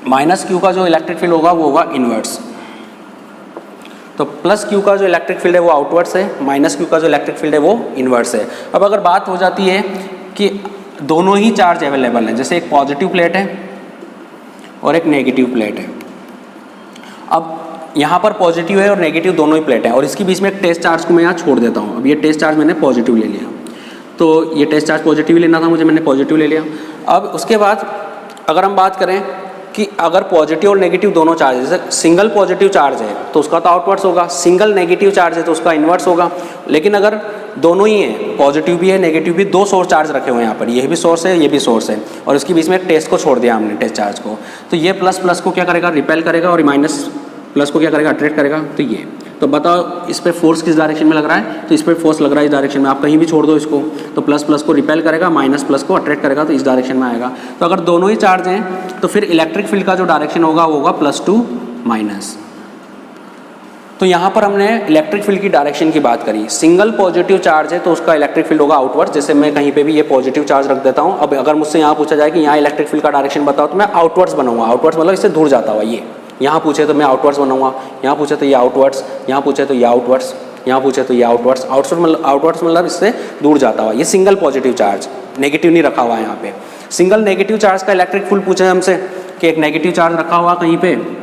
-Q का जो इलेक्ट्रिक फील्ड होगा वो होगा इनवर्स। तो +Q का जो इलेक्ट्रिक फील्ड है वो आउटवर्ड्स है, -Q का जो इलेक्ट्रिक फील्ड है वो इनवर्स है। अब अगर बात हो जाती है कि दोनों ही चार्ज अवेलेबल हैं, जैसे एक पॉजिटिव प्लेट है और एक नेगेटिव प्लेट है। अब यहाँ पर पॉजिटिव है और नेगेटिव दोनों ही प्लेट हैं, और इसके बीच में एक टेस्ट चार्ज को मैं यहाँ छोड़ देता हूँ। अब ये टेस्ट चार्ज मैंने पॉजिटिव ले लिया, तो ये टेस्ट चार्ज पॉजिटिव लेना था मुझे, मैंने पॉजिटिव ले लिया। अब उसके बाद अगर हम बात करें कि अगर पॉजिटिव और नेगेटिव दोनों चार्ज है, जैसे सिंगल पॉजिटिव चार्ज है तो उसका तो आउटवर्ड्स होगा, सिंगल नेगेटिव चार्ज है तो उसका इनवर्स होगा। लेकिन अगर दोनों ही हैं, पॉजिटिव भी है नेगेटिव भी, दो सोर्स चार्ज रखे हुए हैं यहाँ पर, ये भी सोर्स है ये भी सोर्स है, और इसके बीच में एक टेस्ट को छोड़ दिया हमने, टेस्ट चार्ज को, तो ये प्लस को क्या करेगा, रिपेल करेगा, और माइनस प्लस को क्या करेगा, अट्रैक्ट करेगा। तो ये तो बताओ इस पे फोर्स किस डायरेक्शन में लग रहा है, तो इस पे फोर्स लग रहा है इस डायरेक्शन में। आप कहीं भी छोड़ दो इसको तो प्लस प्लस को रिपेल करेगा, माइनस प्लस को अट्रैक्ट करेगा, तो इस डायरेक्शन में आएगा। तो अगर दोनों ही चार्ज हैं तो फिर इलेक्ट्रिक फील्ड का जो डायरेक्शन होगा वो होगा +2 माइनस। तो यहाँ पर हमने इलेक्ट्रिक फील्ड की डायरेक्शन की बात करी। सिंगल पॉजिटिव चार्ज है तो उसका इलेक्ट्रिक फील्ड होगा आउटवर्ड। जैसे मैं कहीं पे भी ये पॉजिटिव चार्ज रख देता हूँ, अब अगर मुझसे यहाँ पूछा जाए कि यहाँ इलेक्ट्रिक फील्ड का डायरेक्शन बताओ तो मैं आउटवर्ड्स बनाऊंगा। आउटवर्ड्स मतलब इससे दूर जाता हुआ, ये यहाँ पूछे तो मैं आउटवर्ड्स बनाऊंगा, यहाँ पूछे तो ये आउटवर्ड्स, यहाँ पूछे तो ये आउटवर्ड्स, यहाँ पूछे तो ये आउटवर्ड्स। आउटवर्ड्स मतलब इससे दूर जाता हुआ। ये सिंगल पॉजिटिव चार्ज, नेगेटिव नहीं रखा हुआ है यहाँ पे। सिंगल नेगेटिव चार्ज का इलेक्ट्रिक फील्ड पूछे हमसे कि एक नेगेटिव चार्ज रखा हुआ कहीं पे,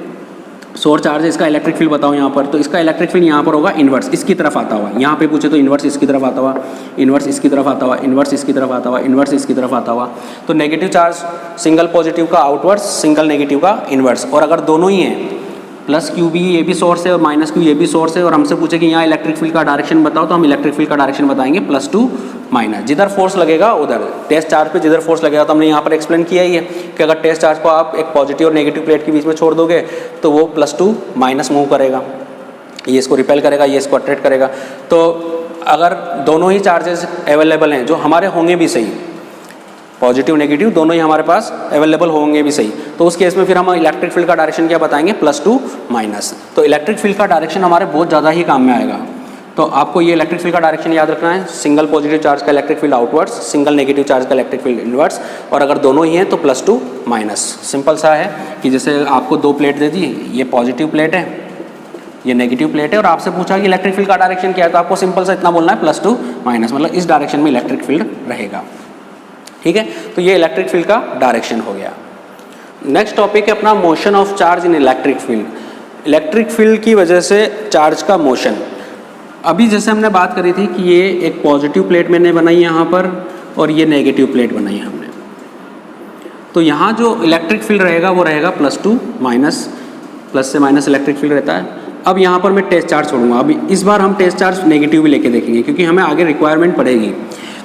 सोर्स चार्ज है, इसका इलेक्ट्रिक फील्ड बताओ यहाँ पर, तो इसका इलेक्ट्रिक फील्ड यहाँ पर होगा इन्वर्स, इसकी तरफ आता हुआ। यहाँ पे पूछे तो इन्वर्स इसकी तरफ आता हुआ, इन्वर्स इसकी तरफ आता हुआ, इन्वर्स इसकी तरफ आता हुआ, इन्वर्स इसकी तरफ आता हुआ। तो नेगेटिव चार्ज सिंगल पॉजिटिव का आउटवर्ड्स, सिंगल नेगेटिव का इन्वर्स। और अगर दोनों ही हैं, +q भी ये भी सोर्स है और -q ये भी सोर्स है, और हमसे पूछे कि यहाँ इलेक्ट्रिक फील्ड का डायरेक्शन बताओ, तो हम इलेक्ट्रिक फील्ड का डायरेक्शन बताएंगे +2 माइनस। जिधर फोर्स लगेगा उधर, टेस्ट चार्ज पे जिधर फोर्स लगेगा, तो हमने यहाँ पर एक्सप्लेन किया ही है कि अगर टेस्ट चार्ज को आप एक पॉजिटिव और नेगेटिव प्लेट के बीच में छोड़ दोगे तो वो +2 माइनस मूव करेगा, ये इसको रिपेल करेगा, ये इसको अट्रैक्ट करेगा। तो अगर दोनों ही चार्जेस अवेलेबल हैं, जो हमारे होंगे भी सही, पॉजिटिव नेगेटिव दोनों ही हमारे पास अवेलेबल होंगे भी सही, तो उस केस में फिर हम इलेक्ट्रिक फील्ड का डायरेक्शन क्या बताएंगे, +2 माइनस। तो इलेक्ट्रिक फील्ड का डायरेक्शन हमारे बहुत ज़्यादा ही काम में आएगा। तो आपको ये इलेक्ट्रिक फील्ड का डायरेक्शन याद रखना है। सिंगल पॉजिटिव चार्ज का electric field outwards, single negative charge का इलेक्ट्रिक फील्ड इनवर्स, और अगर दोनों ही हैं तो +2 माइनस। सिंपल सा है कि जैसे आपको 2 प्लेट दे दी, ये पॉजिटिव प्लेट है, ये नेगेटिव प्लेट है, और आपसे पूछा कि इलेक्ट्रिक फील्ड का डायरेक्शन क्या है, तो आपको सिंपल सा इतना बोलना है +2 माइनस, मतलब इस डायरेक्शन में इलेक्ट्रिक फील्ड रहेगा। ठीक है, तो ये इलेक्ट्रिक फील्ड का डायरेक्शन हो गया। नेक्स्ट टॉपिक है अपना motion of charge in electric field. Electric फील्ड की वजह से चार्ज का मोशन। अभी जैसे हमने बात करी थी कि ये एक पॉजिटिव प्लेट मैंने बनाई यहाँ पर और ये नेगेटिव प्लेट बनाई हमने, तो यहाँ जो इलेक्ट्रिक फील्ड रहेगा वो रहेगा +2 माइनस, प्लस से माइनस इलेक्ट्रिक फील्ड रहता है। अब यहाँ पर मैं टेस्ट चार्ज छोड़ूंगा। अभी इस बार हम टेस्ट चार्ज नेगेटिव भी लेके देखेंगे क्योंकि हमें आगे रिक्वायरमेंट पड़ेगी।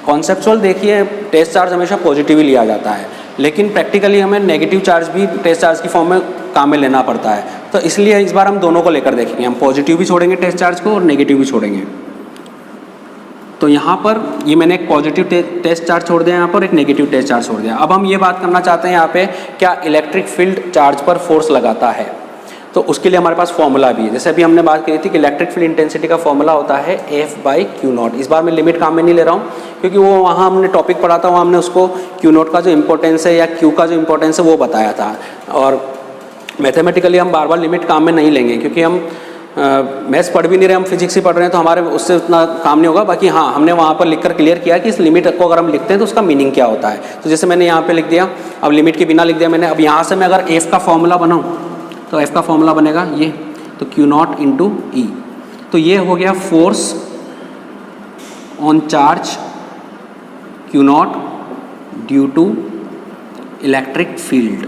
कॉन्सेप्चुअल देखिए, टेस्ट चार्ज हमेशा पॉजिटिव ही लिया जाता है, लेकिन प्रैक्टिकली हमें नेगेटिव चार्ज भी टेस्ट चार्ज की फॉर्म में काम में लेना पड़ता है। तो इसलिए इस बार हम दोनों को लेकर देखेंगे, हम पॉजिटिव भी छोड़ेंगे टेस्ट चार्ज को और नेगेटिव भी छोड़ेंगे। तो यहाँ पर ये मैंने एक पॉजिटिव टेस्ट चार्ज छोड़ दिया, यहाँ पर एक नेगेटिव टेस्ट चार्ज छोड़ दिया। अब हम ये बात करना चाहते हैं यहाँ पे, क्या इलेक्ट्रिक फील्ड चार्ज पर फोर्स लगाता है, तो उसके लिए हमारे पास फॉर्मूला भी है। जैसे अभी हमने बात की थी कि इलेक्ट्रिक फील्ड इंटेंसिटी का फॉर्मूला होता है F/Q0। इस बार मैं लिमिट काम में नहीं ले रहा हूँ क्योंकि वो वहाँ हमने टॉपिक पढ़ा था, वहाँ हमने उसको Q0 का जो इंपॉर्टेंस है या Q का जो इंपॉर्टेंस है वो बताया था। और मैथमेटिकली हम बार बार लिमिट काम में नहीं लेंगे क्योंकि हम मैथ्स पढ़ भी नहीं रहे, हम फिजिक्स ही पढ़ रहे हैं, तो हमारे उससे उतना काम नहीं होगा। बाकी हाँ, हमने वहाँ पर लिखकर क्लियर किया कि इस लिमिट को अगर हम लिखते हैं तो उसका मीनिंग क्या होता है। तो जैसे मैंने यहाँ पे लिख दिया, अब लिमिट के बिना लिख दिया मैंने। अब यहाँ से मैं अगर F का फॉर्मूला बनाऊँ तो F का फॉर्मूला बनेगा ये, तो Q0 इंटू E। तो ये हो गया force on charge Q0 due to electric field.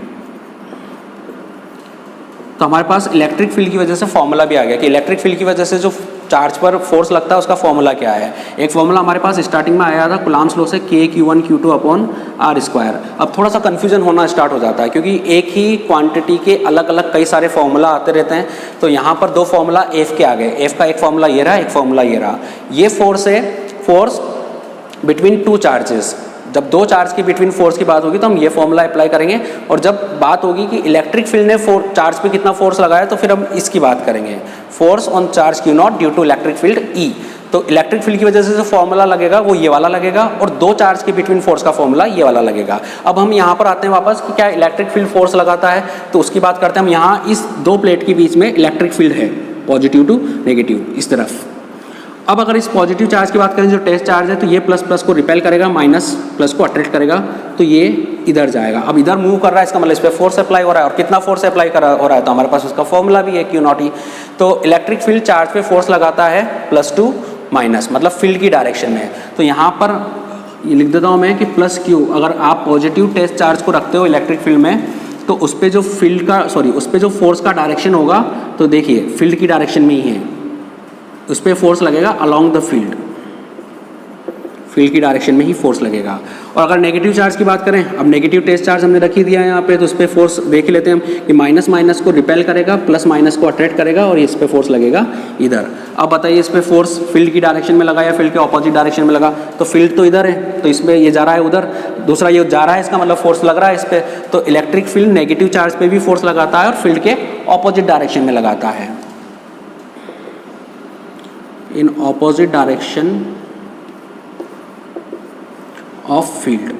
तो हमारे पास इलेक्ट्रिक फील्ड की वजह से फॉर्मूला भी आ गया कि इलेक्ट्रिक फील्ड की वजह से जो चार्ज पर फोर्स लगता है उसका फॉर्मूला क्या है। एक फॉर्मूला हमारे पास स्टार्टिंग में आया था कुलाम्स लॉ से, K/Q1/Q2/R²। अब थोड़ा सा कन्फ्यूजन होना स्टार्ट हो जाता है क्योंकि एक ही क्वांटिटी के अलग अलग कई सारे फॉर्मूला आते रहते हैं। तो यहाँ पर 2 फॉर्मूला F के आ गए। F का एक फॉर्मूला ये रहा, एक फॉर्मूला ये रहा। ये फोर्स है, फोर्स बिटवीन 2 चार्जेस। जब 2 चार्ज की बिटवीन फोर्स की बात होगी तो हम ये फॉर्मूला अप्लाई करेंगे, और जब बात होगी कि इलेक्ट्रिक फील्ड ने चार्ज पे कितना फोर्स लगाया तो फिर हम इसकी बात करेंगे, force on charge Q0 due to electric field E। तो इलेक्ट्रिक फील्ड की वजह से जो फॉर्मूला लगेगा वो ये वाला लगेगा, और 2 चार्ज के बिटवीन फोर्स का फॉर्मूला ये वाला लगेगा। अब हम यहाँ पर आते हैं वापस कि क्या इलेक्ट्रिक फील्ड फोर्स लगाता है, तो उसकी बात करते हैं हम। यहाँ इस 2 प्लेट के बीच में इलेक्ट्रिक फील्ड है, पॉजिटिव टू नेगेटिव इस तरफ। अब अगर इस पॉजिटिव चार्ज की बात करें जो टेस्ट चार्ज है, तो ये प्लस प्लस को रिपेल करेगा, माइनस प्लस को अट्रैक्ट करेगा, तो ये इधर जाएगा। अब इधर मूव कर रहा है, इसका मतलब इस पर फोर्स अप्लाई हो रहा है, और कितना फोर्स अप्लाई हो रहा है तो हमारे पास उसका फॉर्मूला भी है Q0E। तो इलेक्ट्रिक फील्ड चार्ज पे फोर्स लगाता है +2 माइनस, मतलब फील्ड की डायरेक्शन में। तो यहाँ पर ये लिख देता हूँ मैं कि +Q, अगर आप पॉजिटिव टेस्ट चार्ज को रखते हो इलेक्ट्रिक फील्ड में तो उस पर जो फील्ड का उस पर जो फोर्स का डायरेक्शन होगा, तो देखिए फील्ड की डायरेक्शन में ही है, उस पर फोर्स लगेगा अलोंग द फील्ड, फील्ड की डायरेक्शन में ही फोर्स लगेगा। और अगर नेगेटिव चार्ज की बात करें, अब नेगेटिव टेस्ट चार्ज हमने रख ही दिया है यहाँ पे, तो उस पर फोर्स देख लेते हैं हम कि माइनस माइनस को रिपेल करेगा, प्लस माइनस को अट्रैक्ट करेगा और इस पे फोर्स लगेगा इधर। अब बताइए इस पे फोर्स फील्ड की डायरेक्शन में लगा या फील्ड के ऑपोजिट डायरेक्शन में लगा, तो फील्ड तो इधर है तो इसमें ये जा रहा है उधर, दूसरा ये जा रहा है, इसका मतलब फोर्स लग रहा है इस पर। तो इलेक्ट्रिक फील्ड नेगेटिव चार्ज पे भी फोर्स लगाता है और फील्ड के ऑपोजिट डायरेक्शन में लगाता है, in opposite direction of field.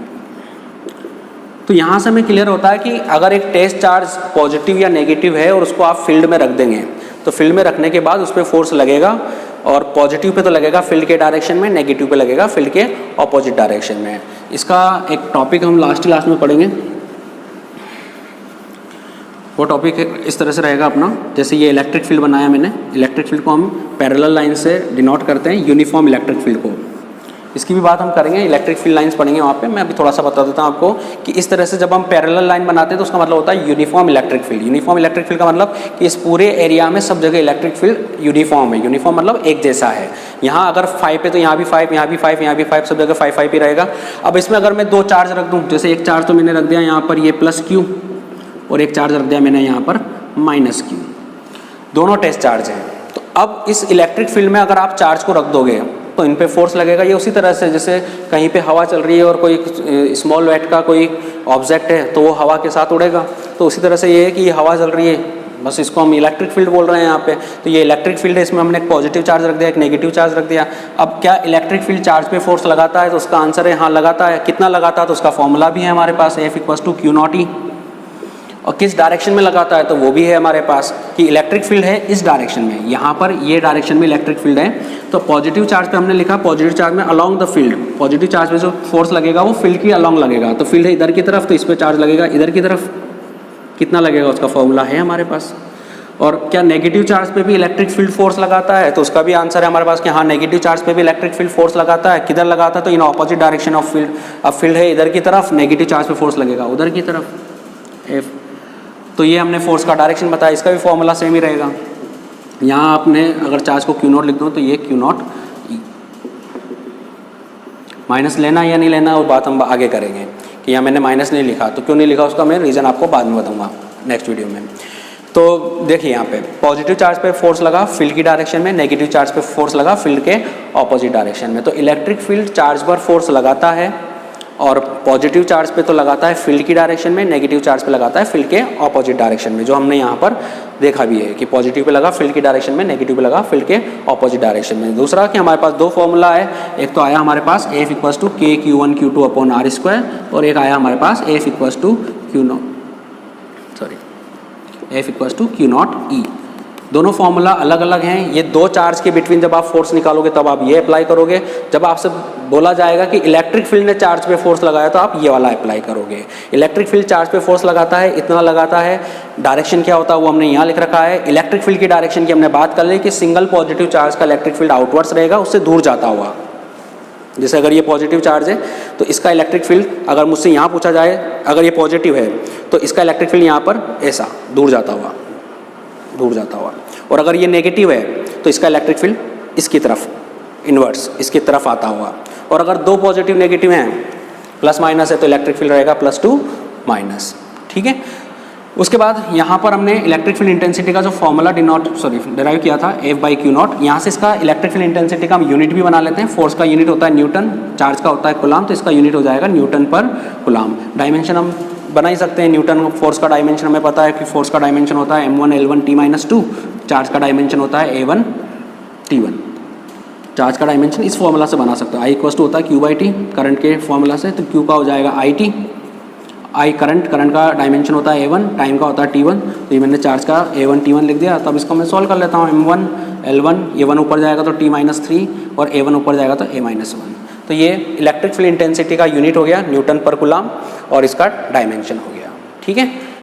तो यहाँ से हमें क्लियर होता है कि अगर एक टेस्ट चार्ज पॉजिटिव या नेगेटिव है और उसको आप फील्ड में रख देंगे तो फील्ड में रखने के बाद उस पर फोर्स लगेगा, और पॉजिटिव पे तो लगेगा फील्ड के डायरेक्शन में, नेगेटिव पे लगेगा फील्ड के ऑपोजिट डायरेक्शन में। इसका एक टॉपिक हम लास्ट में पढ़ेंगे। वो टॉपिक इस तरह से रहेगा अपना, जैसे ये इलेक्ट्रिक फील्ड बनाया मैंने, इलेक्ट्रिक फील्ड को हम पैरेलल लाइन से डिनोट करते हैं यूनिफॉर्म इलेक्ट्रिक फील्ड को। इसकी भी बात हम करेंगे, इलेक्ट्रिक फील्ड लाइंस पढ़ेंगे वहाँ पे। मैं अभी थोड़ा सा बता देता हूँ आपको कि इस तरह से जब हम पैरेलल लाइन बनाते हैं तो उसका मतलब होता है uniform electric field. Uniform electric field का मतलब कि इस पूरे एरिया में सब जगह इलेक्ट्रिक फील्ड यूनिफॉर्म है। यूनिफॉर्म मतलब एक जैसा है। यहाँ अगर 5 है तो यहाँ भी 5, यहाँ भी 5, यहाँ भी 5, सब जगह 5 ही रहेगा। अब इसमें अगर मैं 2 चार्ज रख दूँ, जैसे एक चार्ज तो मैंने रख दिया यहाँ पर ये प्लस क्यू, और एक चार्ज रख दिया मैंने यहाँ पर माइनस क्यू, दोनों टेस्ट चार्ज हैं। तो अब इस इलेक्ट्रिक फील्ड में अगर आप चार्ज को रख दोगे तो इन पे फोर्स लगेगा। ये उसी तरह से जैसे कहीं पे हवा चल रही है और कोई स्मॉल वेट का कोई ऑब्जेक्ट है तो वो हवा के साथ उड़ेगा, तो उसी तरह से ये है कि ये हवा चल रही है, बस इसको हम इलेक्ट्रिक फील्ड बोल रहे हैं यहाँ पे। तो ये इलेक्ट्रिक फील्ड है, इसमें हमने एक पॉजिटिव चार्ज रख दिया, एक नेगेटिव चार्ज रख दिया। अब क्या इलेक्ट्रिक फील्ड चार्ज पे फोर्स लगाता है, तो उसका आंसर है हाँ लगाता है। कितना लगाता है तो उसका फॉर्मूला भी है हमारे पास, F=Q0E। और किस डायरेक्शन में लगाता है तो वो भी है हमारे पास कि इलेक्ट्रिक फील्ड है इस डायरेक्शन में, यहाँ पर ये डायरेक्शन में इलेक्ट्रिक फील्ड है। तो पॉजिटिव चार्ज पे हमने लिखा पॉजिटिव चार्ज में along the field, positive charge पे जो फोर्स लगेगा वो फील्ड की अलोंग लगेगा। तो फील्ड है इधर की तरफ तो इस पर चार्ज लगेगा इधर की तरफ, कितना लगेगा उसका फॉर्मूला है हमारे पास। और क्या नेगेटिव चार्ज पे भी इलेक्ट्रिक फील्ड फोर्स लगाता है, तो उसका भी आंसर है हमारे पास कि हाँ नेगेटिव चार्ज पे भी इलेक्ट्रिक फील्ड फोर्स लगाता है। किधर लगाता है तो in opposite direction of field. अब फील्ड है इधर की तरफ, नेगेटिव चार्ज पे फोर्स लगेगा उधर की तरफ F। तो ये हमने फोर्स का डायरेक्शन बताया, इसका भी फॉर्मूला सेम ही रहेगा। यहाँ आपने अगर चार्ज को Q0 लिख दो तो ये Q0E। माइनस लेना या नहीं लेना वो बात हम आगे करेंगे कि यहाँ मैंने माइनस नहीं लिखा, तो क्यों नहीं लिखा उसका मैं रीज़न आपको बाद में बताऊँगा नेक्स्ट वीडियो में। तो देखिए यहाँ पे पॉजिटिव चार्ज पे फोर्स लगा फील्ड की डायरेक्शन में, नेगेटिव चार्ज पे फोर्स लगा फील्ड के ऑपोजिट डायरेक्शन में। तो इलेक्ट्रिक फील्ड चार्ज पर फोर्स लगाता है और पॉजिटिव चार्ज पे तो लगाता है फील्ड की डायरेक्शन में, नेगेटिव चार्ज पे लगाता है फील्ड के ऑपोजिट डायरेक्शन में, जो हमने यहाँ पर देखा भी है कि पॉजिटिव पे लगा फील्ड की डायरेक्शन में, नेगेटिव पे लगा फील्ड के ऑपोजिट डायरेक्शन में। दूसरा कि हमारे पास 2 फॉर्मूला है, एक तो आया हमारे पास F=KQ1Q2/R², और एक आया हमारे पास F=Q0E। दोनों फॉर्मूला अलग अलग हैं। ये 2 चार्ज के बिटवीन जब आप फोर्स निकालोगे तब आप ये अप्लाई करोगे। जब आपसे बोला जाएगा कि इलेक्ट्रिक फील्ड ने चार्ज पे फोर्स लगाया तो आप ये वाला अप्लाई करोगे। इलेक्ट्रिक फील्ड चार्ज पे फोर्स लगाता है, इतना लगाता है, डायरेक्शन क्या होता है वो हमने यहाँ लिख रखा है। इलेक्ट्रिक फील्ड की डायरेक्शन की हमने बात कर ली कि सिंगल पॉजिटिव चार्ज का इलेक्ट्रिक फील्ड आउटवर्ड्स रहेगा, उससे दूर जाता हुआ। जैसे अगर ये पॉजिटिव चार्ज है तो इसका इलेक्ट्रिक फील्ड अगर मुझसे यहाँ पूछा जाए, अगर ये पॉजिटिव है तो इसका इलेक्ट्रिक फील्ड यहाँ पर ऐसा दूर जाता हुआ, दूर जाता हुआ। और अगर ये नेगेटिव है तो इसका इलेक्ट्रिक फील्ड इसकी तरफ, इन्वर्स इसकी तरफ आता हुआ। और अगर 2 पॉजिटिव नेगेटिव हैं, प्लस माइनस है, तो इलेक्ट्रिक फील्ड रहेगा +2 ठीक है। उसके बाद यहाँ पर हमने इलेक्ट्रिक फील्ड इंटेंसिटी का जो फॉर्मूला डिराइव किया था F/Q0, यहाँ से इसका इलेक्ट्रिक फील्ड इंटेंसिटी का हम यूनिट भी बना लेते हैं। फोर्स का यूनिट होता है न्यूटन, चार्ज का होता है कूलाम, तो इसका यूनिट हो जाएगा न्यूटन पर कूलाम। डायमेंशन हम बना ही सकते हैं, न्यूटन फोर्स का डायमेंशन हमें पता है कि फोर्स का डायमेंशन होता है m1L1T-2, चार्ज का डायमेंशन होता है A1T1। चार्ज का डायमेंशन इस फॉर्मूला से बना सकते हो, I होता है Q/T, करंट के फॉर्मूला से, तो Q का हो जाएगा IT, I करंट का डायमेंशन होता है A1, टाइम का होता है T1। तो ये मैंने चार्ज का A1T1 लिख दिया। तब इसको मैं सॉल्व कर लेता हूँ, m1L1, ये 1 ऊपर जाएगा तो T-3 और A1 ऊपर जाएगा तो A-1। तो ये इलेक्ट्रिक फील्ड इंटेंसिटी का यूनिट हो गया न्यूटन पर कूलाम और इसका डायमेंशन हो गया, ठीक है।